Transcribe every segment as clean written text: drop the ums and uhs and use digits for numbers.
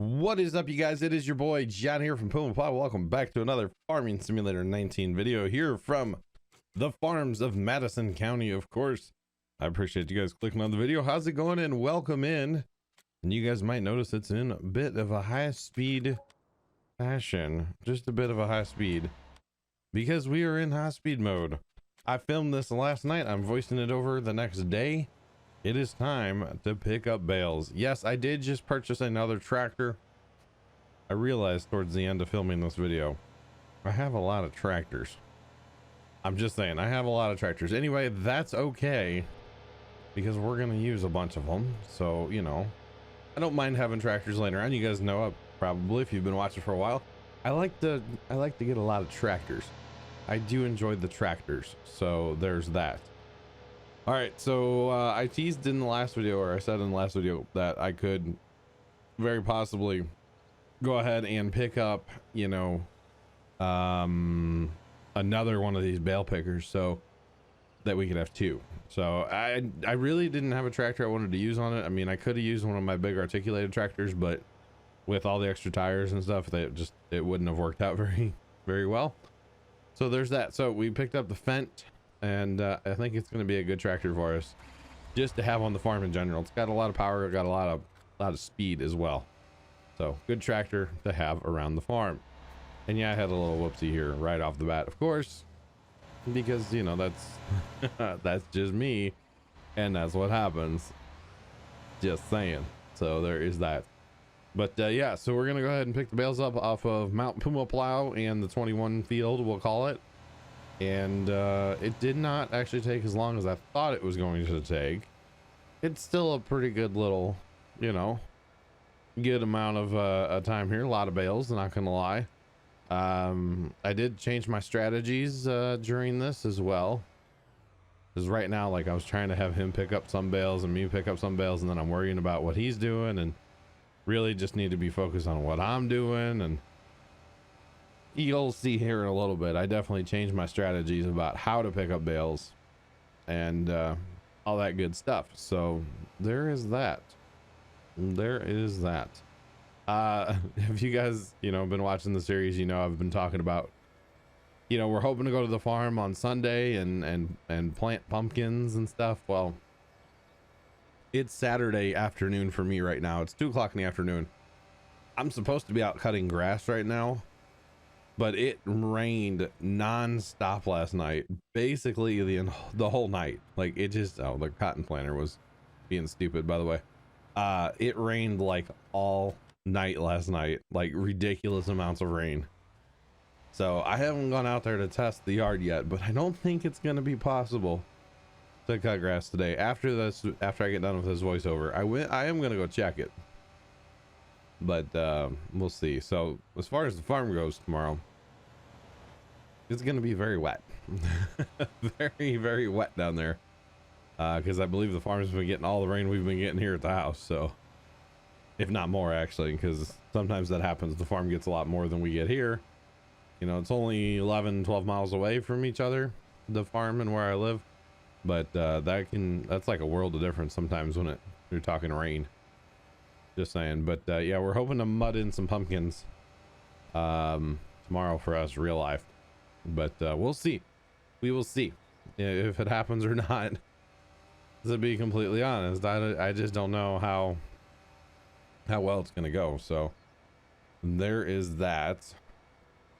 What is up, you guys? It is your boy John here from Puma, Plow. Welcome back to another Farming Simulator 19 video here from the farms of Madison County, of course. I appreciate you guys clicking on the video. How's it going? And welcome in. And you guys might notice it's in a bit of a high speed fashion, just a bit of a high speed, because we are in high speed mode. I filmed this last night. I'm voicing it over the next day. It is time to pick up bales. Yes, I did just purchase another tractor. I realized towards the end of filming this video, I have a lot of tractors. I'm just saying, I have a lot of tractors. Anyway, that's okay, because we're gonna use a bunch of them. So, you know, I don't mind having tractors laying around. You guys know, probably, if you've been watching for a while, I like to get a lot of tractors. I do enjoy the tractors, so there's that. All right, so I teased in the last video, or I said in the last video, that I could very possibly go ahead and pick up, you know, another one of these bale pickers, so that we could have two. So I really didn't have a tractor I wanted to use on it. I mean, I could have used one of my big articulated tractors, but with all the extra tires and stuff, it wouldn't have worked out very well. So there's that. So we picked up the Fendt. And I think it's going to be a good tractor for us just to have on the farm in general. It's got a lot of power, got a lot of speed as well. So good tractor to have around the farm. And yeah, I had a little whoopsie here right off the bat, of course, because, you know, that's that's just me, and that's what happens. Just saying. So there is that. But yeah, so we're going to go ahead and pick the bales up off of Mount Puma Plow and the 21 field, we'll call it. And it did not actually take as long as I thought it was going to take. It's still a pretty good little, you know, good amount of time here. A lot of bales, not gonna lie. I did change my strategies during this as well, because right now, like, I was trying to have him pick up some bales and me pick up some bales, and then I'm worrying about what he's doing, and really just need to be focused on what I'm doing. And you'll see here in a little bit, I definitely changed my strategies about how to pick up bales and all that good stuff. So there is that. If you guys, you know, been watching the series, you know, I've been talking about, you know, we're hoping to go to the farm on Sunday and plant pumpkins and stuff. Well, it's Saturday afternoon for me right now. It's 2 o'clock in the afternoon. I'm supposed to be out cutting grass right now, but it rained non-stop last night, basically the whole night. Like, it just, oh, the cotton planter was being stupid, by the way. It rained like all night last night, like ridiculous amounts of rain. So I haven't gone out there to test the yard yet, but I don't think it's going to be possible to cut grass today. After I get done with this voiceover, I am going to go check it. But we'll see. So as far as the farm goes tomorrow, it's going to be very wet. very wet down there, because I believe the farm's been getting all the rain we've been getting here at the house, so if not more, actually, because sometimes that happens. The farm gets a lot more than we get here. You know, it's only 11-12 miles away from each other, the farm and where I live, but that's like a world of difference sometimes when you're talking rain. Just saying. But yeah, we're hoping to mud in some pumpkins tomorrow for us, real life. But we'll see. We will see if it happens or not. To be completely honest, I just don't know how well it's gonna go. So there is that.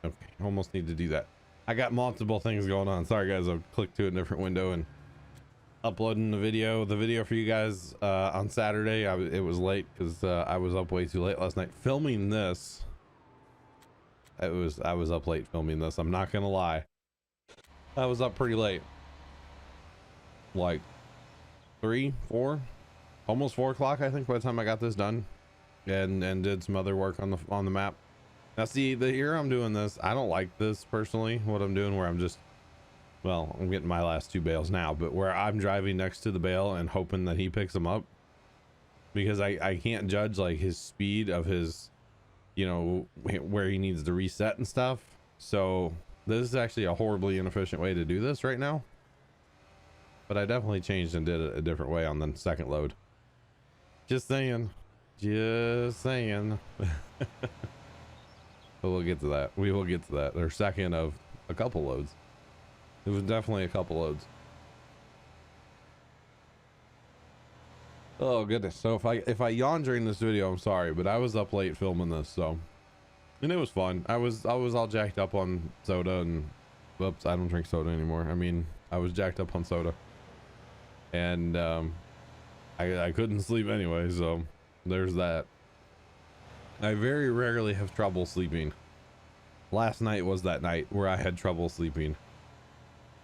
Okay, almost need to do that. I got multiple things going on. Sorry guys, I'll click to a different window and uploading the video for you guys on Saturday. It was late because I was up way too late last night filming this. I was up late filming this, I'm not gonna lie. I was up pretty late, like 3, 4, almost 4 o'clock, I think, by the time I got this done and did some other work on the map. Now see, the year I'm doing this, I don't like this personally, what I'm doing, where I'm just, well, I'm getting my last 2 bales now, but where I'm driving next to the bale and hoping that he picks them up, because I can't judge like his speed of his, you know, where he needs to reset and stuff. So this is actually a horribly inefficient way to do this right now, but I definitely changed and did it a different way on the second load. Just saying. Just saying. But we'll get to that. We will get to that. Our second of a couple loads. It was definitely a couple loads. Oh goodness. So if I yawn during this video, I'm sorry, but I was up late filming this, so, and it was fun. I was all jacked up on soda, and whoops, I don't drink soda anymore. I mean, I was jacked up on soda, and I couldn't sleep anyway, so there's that. I very rarely have trouble sleeping. Last night was that night where I had trouble sleeping.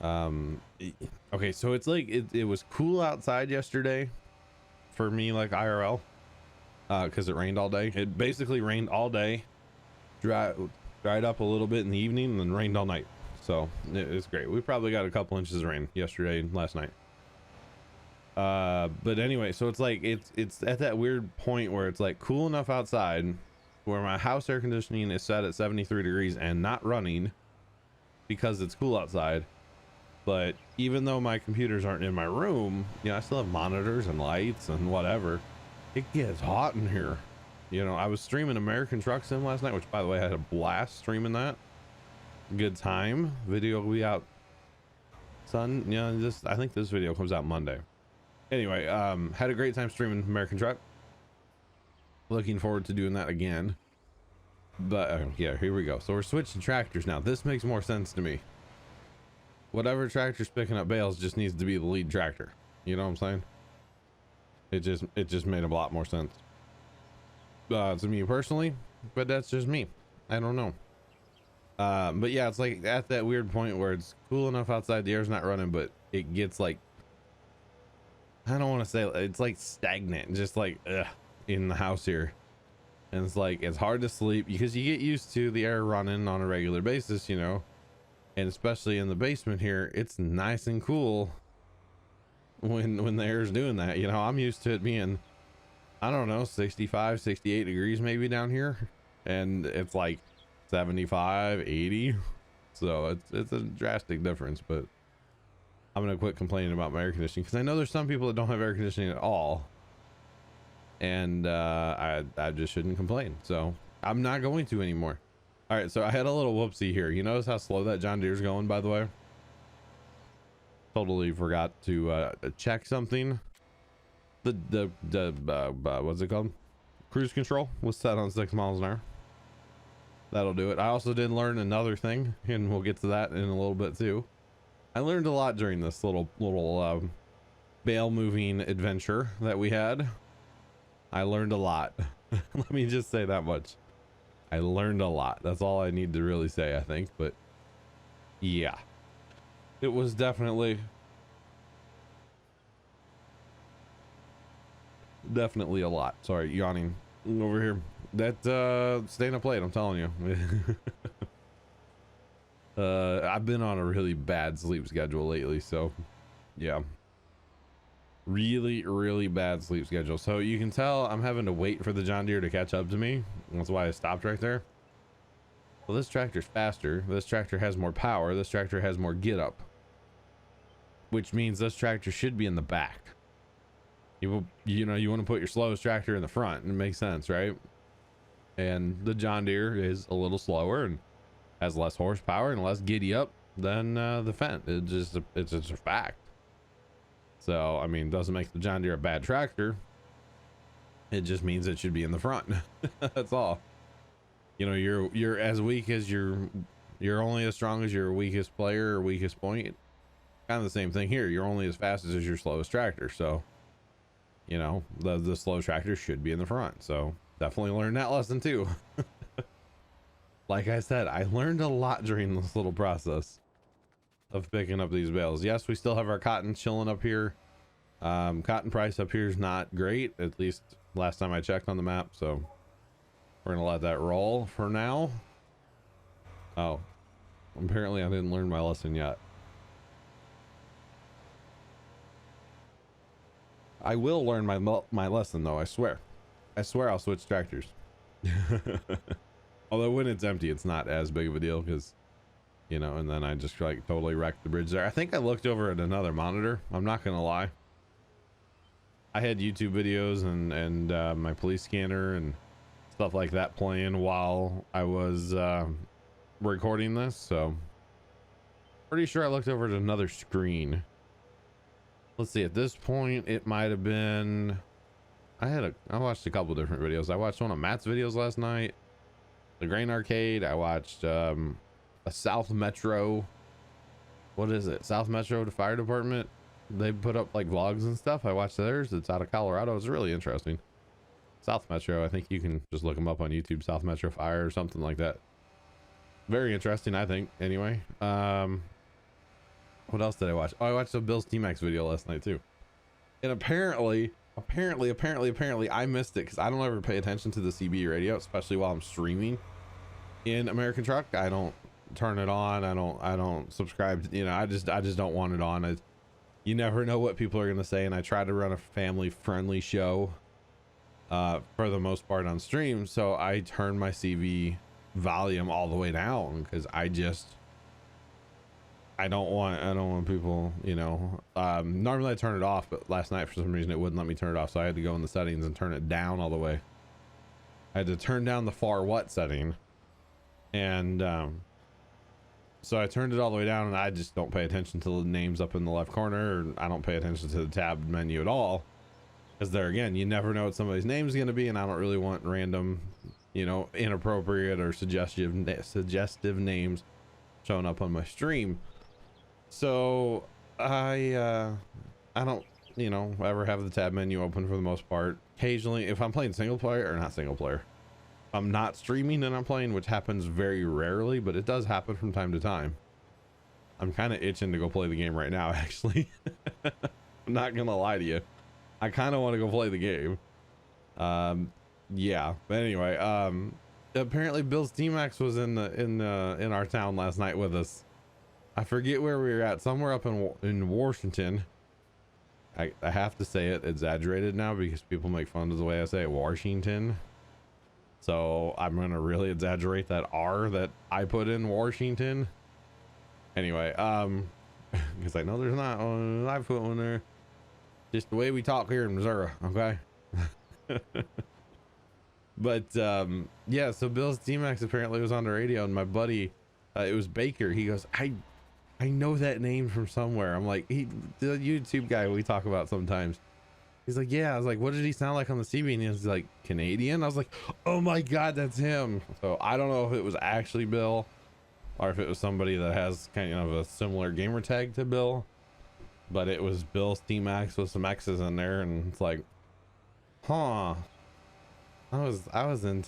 Okay, so it's like it was cool outside yesterday for me, like IRL, because it rained all day. It basically rained all day, dried up a little bit in the evening, and then rained all night. So it's great. We probably got a couple inches of rain yesterday and last night. But anyway, so it's like it's at that weird point where it's like cool enough outside where my house air conditioning is set at 73 degrees and not running because it's cool outside. But even though my computers aren't in my room, you know, I still have monitors and lights and whatever. It gets hot in here. You know, I was streaming American Truck Sim last night, which by the way, I had a blast streaming that. Good time. Video will be out I think this video comes out Monday. Anyway, had a great time streaming American Truck. Looking forward to doing that again. But yeah, here we go. So we're switching tractors now. This makes more sense to me. Whatever tractor's picking up bales just needs to be the lead tractor. You know what I'm saying? It just made a lot more sense to me personally, but that's just me. I don't know. But yeah, it's like at that weird point where it's cool enough outside, the air's not running, but it gets like, I don't want to say, it's like stagnant, just like in the house here. And it's like it's hard to sleep because you get used to the air running on a regular basis, you know. And especially in the basement here, it's nice and cool when the air's doing that. You know, I'm used to it being, I don't know, 65, 68 degrees maybe down here. And it's like 75, 80. So it's a drastic difference, but I'm going to quit complaining about my air conditioning because I know there's some people that don't have air conditioning at all. And I just shouldn't complain. So I'm not going to anymore. All right, so I had a little whoopsie here. You notice how slow that John Deere's going, by the way? Totally forgot to check something. The what's it called? Cruise control was set on 6 miles an hour. That'll do it. I also did learn another thing, and we'll get to that in a little bit too. I learned a lot during this little bale moving adventure that we had. I learned a lot. Let me just say that much. I learned a lot. That's all I need to really say, I think. But yeah, it was definitely a lot. Sorry, yawning over here. That staying up late, I'm telling you. I've been on a really bad sleep schedule lately, so yeah, really bad sleep schedule. So you can tell I'm having to wait for the John Deere to catch up to me. That's why I stopped right there. Well, this tractor's faster. This tractor has more power. This tractor has more get up, which means this tractor should be in the back. You know, you want to put your slowest tractor in the front, and it makes sense, right? And the John Deere is a little slower and has less horsepower and less giddy up than the Fendt. It's just a fact. So I mean, doesn't make the John Deere a bad tractor. It just means it should be in the front. That's all. You know, you're as weak as you're only as strong as your weakest player or weakest point. Kind of the same thing here. You're only as fast as your slowest tractor. So, you know, the slow tractor should be in the front. So definitely learned that lesson too. Like I said, I learned a lot during this little process of picking up these bales. Yes, we still have our cotton chilling up here. Cotton price up here is not great, at least last time I checked on the map. So we're gonna let that roll for now. Oh, apparently I didn't learn my lesson yet. I will learn my lesson though. I swear I'll switch tractors. Although when it's empty, it's not as big of a deal because, you know, and then I just like totally wrecked the bridge there. I think I looked over at another monitor. I'm not gonna lie. I had YouTube videos and my police scanner and stuff like that playing while I was recording this, so pretty sure I looked over at another screen. Let's see, at this point it might have been, I watched a couple different videos. I watched one of Matt's videos last night, the Grain Arcade. I watched a South Metro, what is it, South Metro Fire Department. They put up like vlogs and stuff. I watched theirs. It's out of Colorado. It's really interesting. South Metro, I think you can just look them up on YouTube, South Metro Fire or something like that. Very interesting, I think. Anyway, what else did I watch? Oh, I watched a Bill's T-Max video last night too. And apparently I missed it because I don't ever pay attention to the CB radio, especially while I'm streaming in American Truck. I don't turn it on. I don't subscribe. You know, I just don't want it on. You never know what people are going to say. And I try to run a family friendly show for the most part on stream. So I turn my CV volume all the way down because I don't want people, you know, normally I turn it off, but last night for some reason it wouldn't let me turn it off. So I had to go in the settings and turn it down all the way. I had to turn down the far what setting. And, so I turned it all the way down, and I just don't pay attention to the names up in the left corner. Or I don't pay attention to the tab menu at all. Because there again, you never know what somebody's name is going to be, and I don't really want random, you know, inappropriate or suggestive names showing up on my stream. So I don't, you know, ever have the tab menu open for the most part. Occasionally, if I'm playing single player, or not single player, I'm not streaming and I'm playing, which happens very rarely, but it does happen from time to time. I'm kind of itching to go play the game right now, actually. I'm not gonna lie to you. I kind of want to go play the game. Yeah, but anyway, apparently Bill's T-Max was in our town last night with us. I forget where we were at, somewhere up in Washington. I have to say it exaggerated now because people make fun of the way I say it, Washington. So I'm going to really exaggerate that R that I put in Washington. Anyway, because I know there's not one, I put one there. Just the way we talk here in Missouri, okay? But yeah, so Bill's T-Max apparently was on the radio, and my buddy, it was Baker. He goes, I know that name from somewhere. I'm like, the YouTube guy we talk about sometimes. He's like, yeah. I was like, what did he sound like on the CB? And he's like, Canadian. I was like, oh my God, that's him. So I don't know if it was actually Bill or if it was somebody that has kind of a similar gamer tag to Bill, but it was Bill's T-Max with some X's in there. And it's like, huh, I was in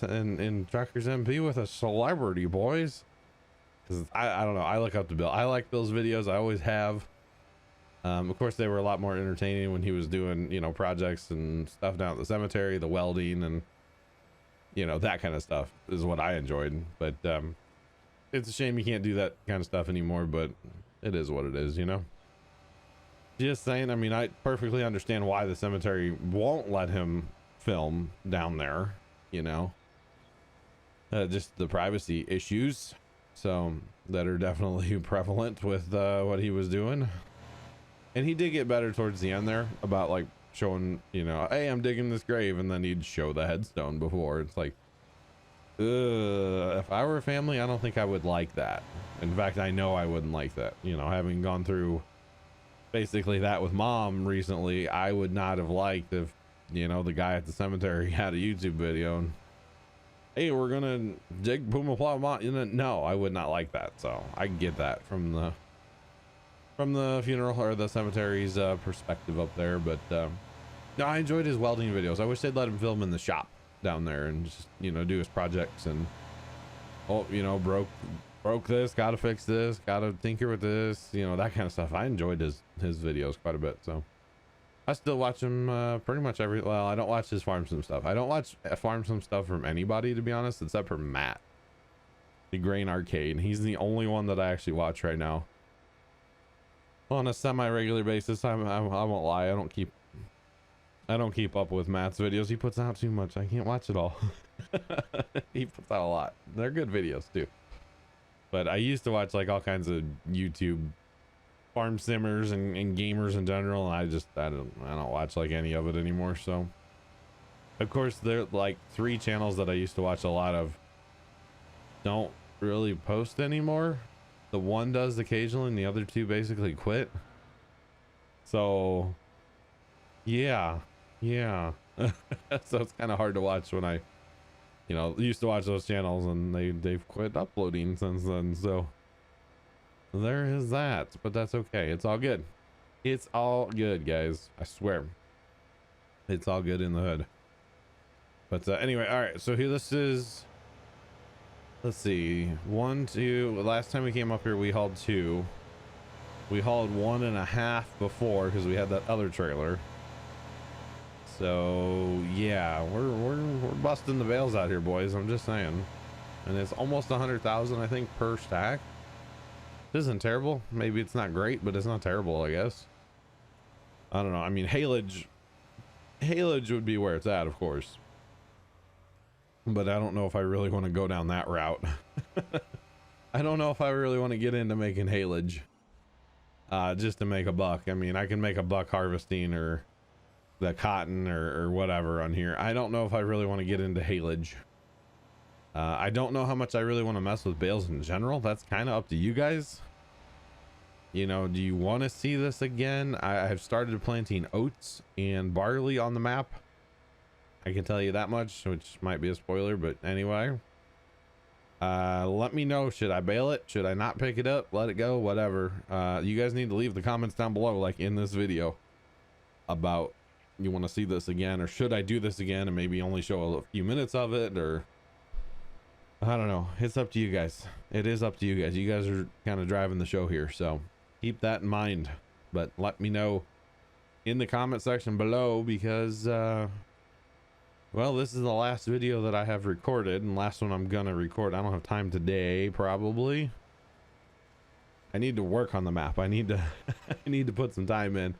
Truckers MP with a celebrity, boys. Cause I don't know. I look up to Bill. I like Bill's videos. I always have. Of course, they were a lot more entertaining when he was doing, you know, projects and stuff down at the cemetery, the welding and, you know, that kind of stuff is what I enjoyed. But it's a shame you can't do that kind of stuff anymore, but it is what it is, you know. Just saying, I mean, I perfectly understand why the cemetery won't let him film down there, you know. Just the privacy issues, so that are definitely prevalent with what he was doing. And he did get better towards the end there about like showing, you know, hey, I'm digging this grave, and then he'd show the headstone before. It's like, if I were a family, I don't think I would like that. In fact, I know I wouldn't like that. You know, having gone through basically that with Mom recently, I would not have liked if, you know, the guy at the cemetery had a YouTube video and, hey, we're gonna dig Puma Plow. You know, no, I would not like that. So I get that from the funeral or the cemetery's perspective up there. But no, I enjoyed his welding videos. I wish they'd let him film in the shop down there and just, you know, do his projects and, oh, you know, broke this, gotta fix this, gotta tinker with this, you know, that kind of stuff. I enjoyed his videos quite a bit. So I still watch him pretty much well, I don't watch his farm sim stuff. I don't watch farm sim stuff from anybody, to be honest, except for Matt, the Grain Arcade. He's the only one that I actually watch right now on a semi-regular basis. I won't lie, I don't keep up with Matt's videos. He puts out too much. I can't watch it all. He puts out a lot. They're good videos too. But I used to watch like all kinds of YouTube farm simmers and gamers in general. And I don't watch like any of it anymore. So of course there like 3 channels that I used to watch a lot of don't really post anymore. The one does occasionally and the other 2 basically quit. So yeah. So it's kind of hard to watch when I, you know, used to watch those channels, and they've quit uploading since then. So there is that, but that's okay. It's all good. It's all good, guys. I swear. It's all good in the hood. But anyway, all right. So here, this is, let's see, 1, 2. Last time we came up here, we hauled 2. We hauled 1.5 before because we had that other trailer. So yeah, we're busting the bales out here, boys. I'm just saying. And it's almost 100,000, I think, per stack. It isn't terrible. Maybe it's not great, but it's not terrible, I guess. I don't know. I mean, haylage would be where it's at, of course. But I don't know if I really want to go down that route. I don't know if I really want to get into making haylage just to make a buck. I mean, I can make a buck harvesting or the cotton or whatever on here. I don't know if I really want to get into haylage. I don't know how much I really want to mess with bales in general. That's kind of up to you guys. You know, do you want to see this again? I have started planting oats and barley on the map. I can tell you that much, which might be a spoiler, but anyway. Let me know. Should I bale it? Should I not pick it up? Let it go? Whatever. You guys need to leave the comments down below, like in this video, about you want to see this again, or should I do this again and maybe only show a few minutes of it, or I don't know. It's up to you guys. It is up to you guys. You guys are kind of driving the show here, so keep that in mind. But let me know in the comment section below, because well, this is the last video that I have recorded, and last one I'm gonna record. I don't have time today, probably. I need to work on the map. I need to I need to put some time in,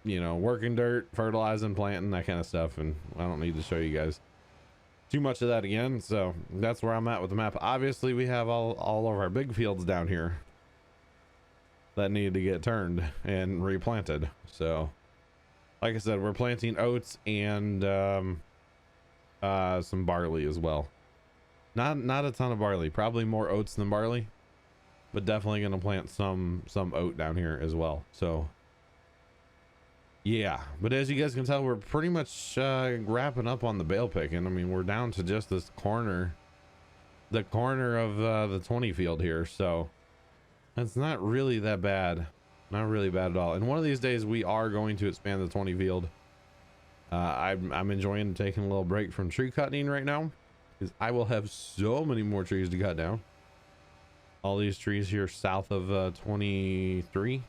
you know, working dirt, fertilizing, planting, that kind of stuff, and I don't need to show you guys too much of that again. So that's where I'm at with the map. Obviously we have all of our big fields down here that need to get turned and replanted. So like I said, we're planting oats and some barley as well. Not a ton of barley, probably more oats than barley, but definitely gonna plant some oat down here as well. So yeah, but as you guys can tell, we're pretty much wrapping up on the bale picking. I mean, we're down to just this corner, the corner of the 20 field here, so it's not really that bad. Not really bad at all. And one of these days we are going to expand the 20 field. I'm enjoying taking a little break from tree cutting right now, because I will have so many more trees to cut down. All these trees here south of 23.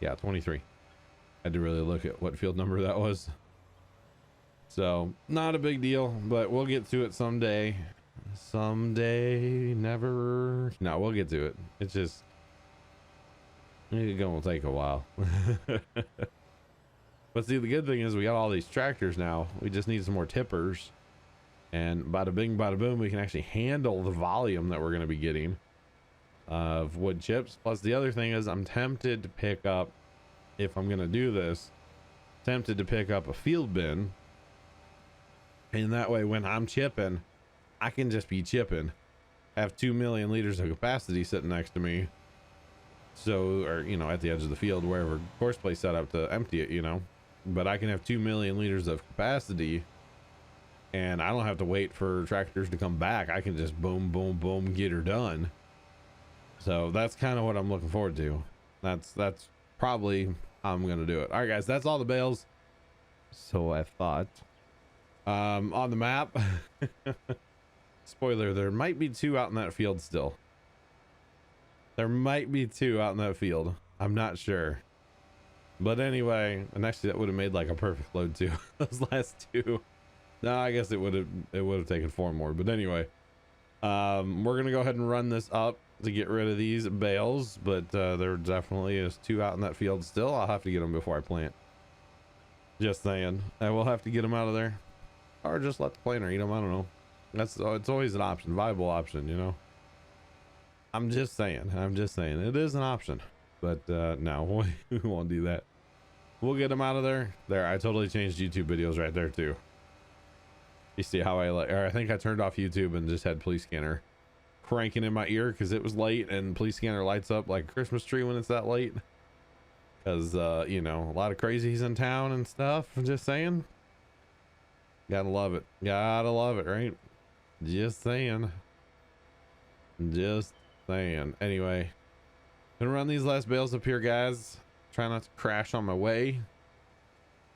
Yeah, 23. I had to really look at what field number that was. So not a big deal, but we'll get to it someday. Someday, never. No, we'll get to it. It's just, it's gonna take a while. But see, the good thing is we got all these tractors now. We just need some more tippers, and bada bing bada boom, we can actually handle the volume that we're going to be getting of wood chips. Plus the other thing is, I'm tempted to pick up, if I'm going to do this, tempted to pick up a field bin, and that way when I'm chipping, I can just be chipping, have 2 million liters of capacity sitting next to me. So, or, you know, at the edge of the field, wherever course play set up to empty it, you know, but I can have 2 million liters of capacity, and I don't have to wait for tractors to come back. I can just boom, boom, boom, get her done. So that's kind of what I'm looking forward to. That's probably how I'm going to do it. All right, guys, that's all the bales. So I thought, on the map, spoiler, there might be 2 out in that field still. There might be 2 out in that field. I'm not sure. But anyway, and actually that would have made like a perfect load too. Those last 2. No, I guess it would have taken 4 more. But anyway, we're gonna go ahead and run this up to get rid of these bales. But there definitely is 2 out in that field still. I'll have to get them before I plant. Just saying. I will have to get them out of there, or just let the planter eat them. I don't know. It's always an option, viable option, you know. I'm just saying. I'm just saying. It is an option. But no, we won't do that. We'll get them out of there. There, I totally changed YouTube videos right there too. You see how I think I turned off YouTube and just had police scanner cranking in my ear because it was late, and police scanner lights up like a Christmas tree when it's that late. Because you know, a lot of crazies in town and stuff. I'm just saying. Gotta love it. Gotta love it, right? Just saying. Just saying. Anyway, gonna run these last bales up here, guys. Try not to crash on my way.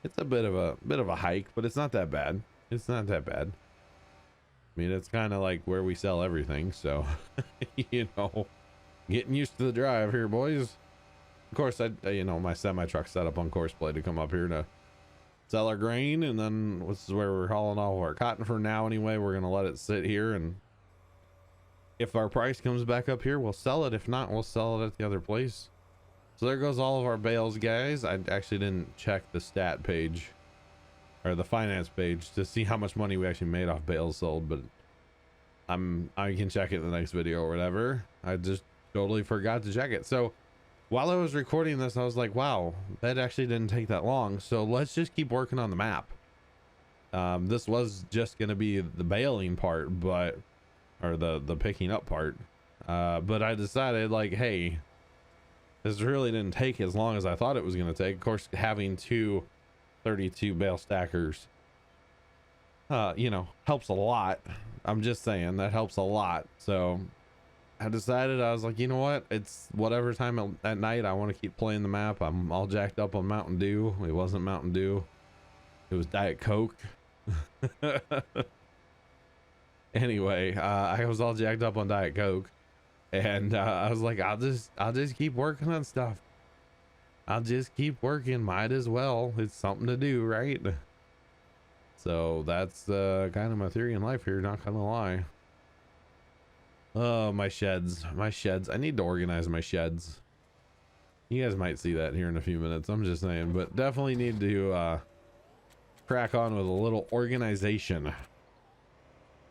It's a bit of a hike, but it's not that bad. It's not that bad. I mean, it's kind of like where we sell everything, so you know, getting used to the drive here, boys. Of course, you know, my semi truck set up on course play to come up here to sell our grain, and then this is where we're hauling all of our cotton for now. Anyway, we're gonna let it sit here, and if our price comes back up here, we'll sell it. If not, we'll sell it at the other place. So there goes all of our bales, guys. I actually didn't check the stat page or the finance page to see how much money we actually made off bales sold, but I can check it in the next video or whatever. I just totally forgot to check it. So while I was recording this, I was like, wow, that actually didn't take that long. So let's just keep working on the map. This was just going to be the baling part, or the picking up part. But I decided, like, hey, this really didn't take as long as I thought it was going to take. Of course, having two 32 bale stackers, you know, helps a lot. I'm just saying that helps a lot. So I decided, I was like, you know what, it's whatever time at night I want to keep playing the map. I'm all jacked up on Mountain Dew. It wasn't Mountain Dew, it was Diet Coke. Anyway, I was all jacked up on Diet Coke, and I was like, I'll just keep working on stuff. I'll just keep working, might as well. It's something to do, right? So that's kind of my theory in life here, not gonna lie. Oh, my sheds. I need to organize my sheds. You guys might see that here in a few minutes. I'm just saying, but definitely need to crack on with a little organization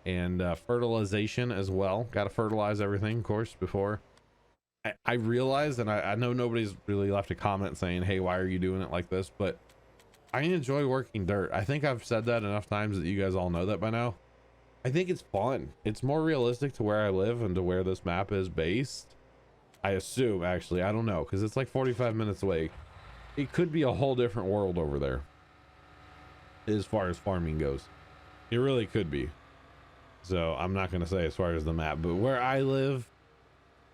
and fertilization as well. Got to fertilize everything, of course, before. I realized, and I know nobody's really left a comment saying, hey, why are you doing it like this? But I enjoy working dirt. I think I've said that enough times that you guys all know that by now. I think it's fun. It's more realistic to where I live and to where this map is based. I assume, actually. I don't know, because it's like 45 minutes away. It could be a whole different world over there as far as farming goes. It really could be. So I'm not going to say as far as the map, but where I live,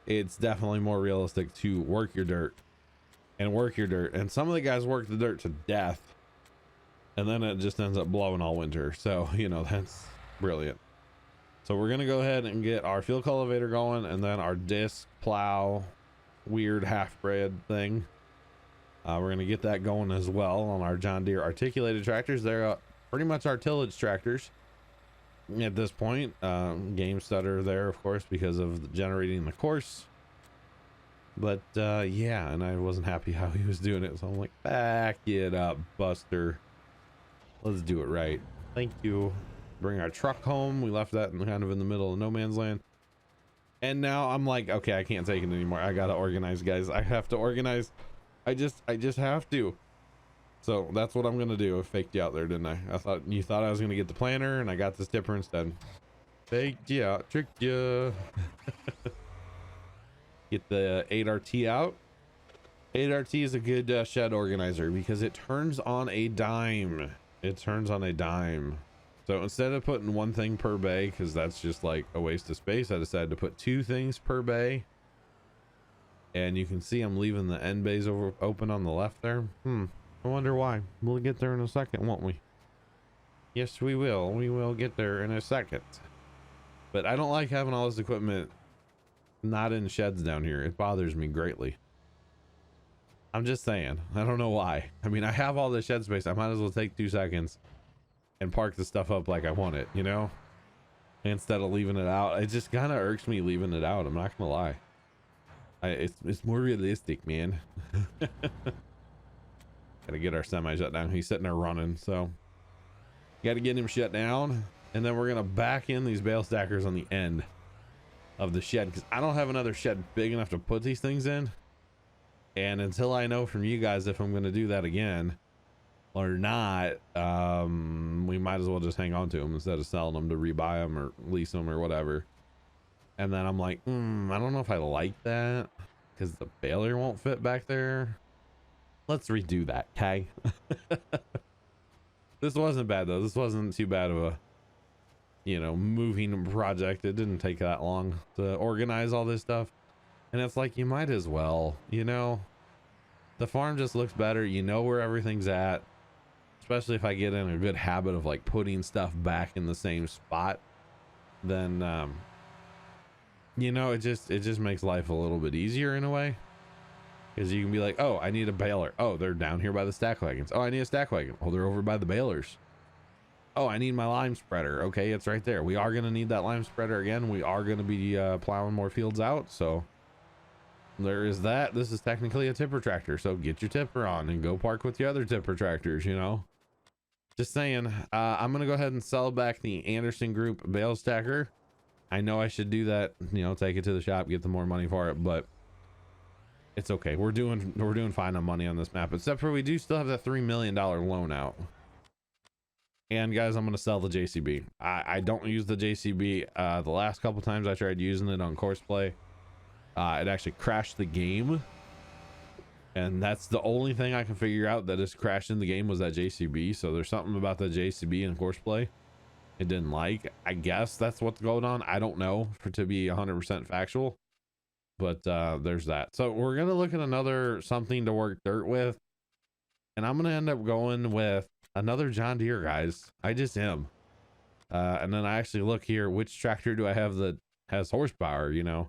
it's definitely more realistic to work your dirt and work your dirt. And some of the guys work the dirt to death, and then it just ends up blowing all winter. So, you know, that's brilliant. So we're going to go ahead and get our field cultivator going, and then our disc plow weird half-bred thing. We're going to get that going as well on our John Deere articulated tractors. They're pretty much our tillage tractors at this point. Game stutter there, of course, because of generating the course. But yeah, and I wasn't happy how he was doing it, so I'm like, back it up, Buster. Let's do it right. Thank you. Bring our truck home. We left that kind of in the middle of no man's land, and now I'm like, okay, I can't take it anymore. I gotta organize, guys. I have to organize. I just have to. So that's what I'm gonna do. I faked you out there, didn't I? You thought I was gonna get the planter, and I got this tipper instead. Faked you out, tricked you. Get the 8RT out. 8RT is a good shed organizer because it turns on a dime. It turns on a dime. So instead of putting one thing per bay, because that's just like a waste of space, I decided to put two things per bay. And you can see I'm leaving the end bays open on the left there. I wonder why. We'll get there in a second, won't we? Yes, we will. We will get there in a second. But I don't like having all this equipment not in sheds down here. It bothers me greatly. I'm just saying. I don't know why. I mean, I have all the shed space. I might as well take 2 seconds and park the stuff up like I want it, you know? Instead of leaving it out. It just kind of irks me leaving it out. I'm not gonna lie. It's more realistic, man. Gotta get our semi shut down. He's sitting there running, so gotta get him shut down, and then we're gonna back in these bale stackers on the end, of the shed, because I don't have another shed big enough to put these things in. And until I know from you guys if I'm going to do that again or not, we might as well just hang on to them instead of selling them to rebuy them or lease them or whatever. And then I'm like, I don't know if I like that because the baler won't fit back there. Let's redo that, okay? This wasn't bad though. This wasn't too bad of a, you know, moving project. It didn't take that long to organize all this stuff. And it's like, you might as well, you know, the farm just looks better. You know where everything's at, especially if I get in a good habit of like putting stuff back in the same spot, then, you know, it just makes life a little bit easier in a way. Because you can be like, oh, I need a baler. Oh, they're down here by the stack wagons. Oh, I need a stack wagon. Oh, they're over by the balers. Oh, I need my lime spreader. Okay, it's right there. We are going to need that lime spreader again. We are going to be plowing more fields out. So there is that. This is technically a tipper tractor. So get your tipper on and go park with your other tipper tractors, you know. Just saying. I'm going to go ahead and sell back the Anderson Group bale stacker. I know I should do that, you know, take it to the shop, get the more money for it, but it's okay. We're doing fine on money on this map, except for we do still have that $3 million loan out. And guys, I'm going to sell the JCB. I don't use the JCB. The last couple times I tried using it on course play, it actually crashed the game. And that's the only thing I can figure out that has crashed in the game was that JCB. So there's something about the JCB in course play it didn't like. I guess that's what's going on. I don't know to be 100% factual. But there's that. So we're going to look at another something to work dirt with. And I'm going to end up going with another John Deere, guys. I just am. And then I actually look here, which tractor do I have that has horsepower, you know?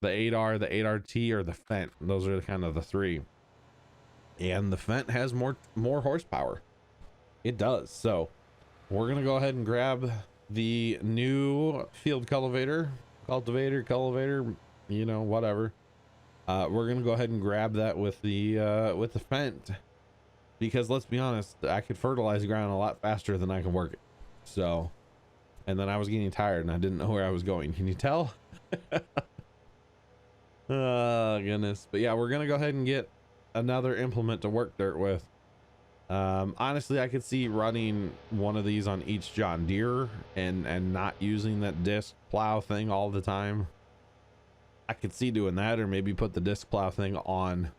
The 8R, the 8RT, or the Fendt. Those are kind of the three. And the Fendt has more horsepower. It does. So we're going to go ahead and grab the new field cultivator, you know, whatever. We're gonna go ahead and grab that with the Fendt, because let's be honest, I could fertilize ground a lot faster than I can work it. So, and then I was getting tired and I didn't know where I was going. Can you tell? Oh goodness. But yeah, we're gonna go ahead and get another implement to work dirt with. Honestly, I could see running one of these on each John Deere and not using that disc plow thing all the time. I could see doing that, or maybe put the disc plow thing on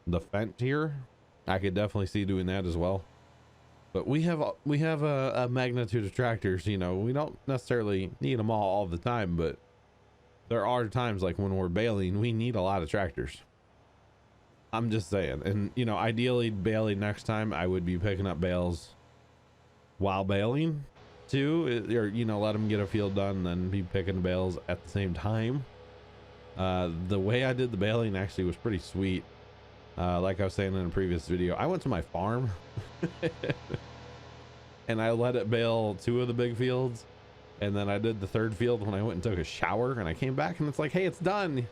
the Fendt here. I could definitely see doing that as well. But we have a magnitude of tractors, you know. We don't necessarily need them all the time, but there are times like when we're baling, we need a lot of tractors. I'm just saying. And you know, ideally baling next time, I would be picking up bales while baling too, or you know, let them get a field done and then be picking bales at the same time. The way I did the baling actually was pretty sweet. Like I was saying in a previous video, I went to my farm and I let it bale 2 of the big fields, and then I did the 3rd field when I went and took a shower, and I came back and it's like, hey, it's done.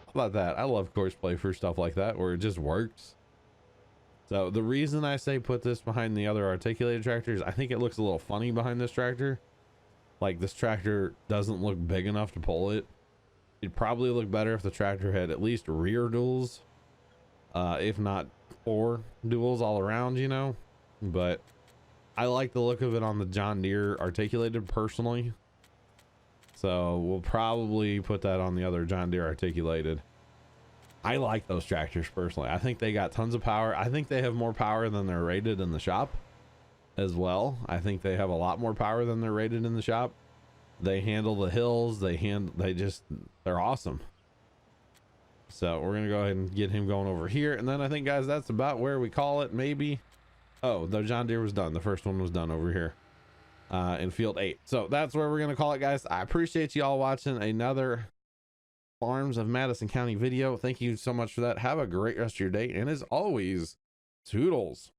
How about that? I love course play for stuff like that where it just works. So the reason I say put this behind the other articulated tractors, I think it looks a little funny behind this tractor. Like, this tractor doesn't look big enough to pull it. It'd probably look better if the tractor had at least rear duals, if not 4 duals all around, you know. But I like the look of it on the John Deere articulated personally, so we'll probably put that on the other John Deere articulated. I like those tractors personally. I think they got tons of power. I think they have more power than they're rated in the shop as well. I think they have a lot more power than they're rated in the shop. They handle the hills. They're awesome. So we're going to go ahead and get him going over here. And then I think, guys, that's about where we call it, maybe. Oh, the John Deere was done. The first one was done over here in field 8. So that's where we're going to call it, guys. I appreciate you all watching another Farms of Madison County video. Thank you so much for that. Have a great rest of your day. And as always, toodles.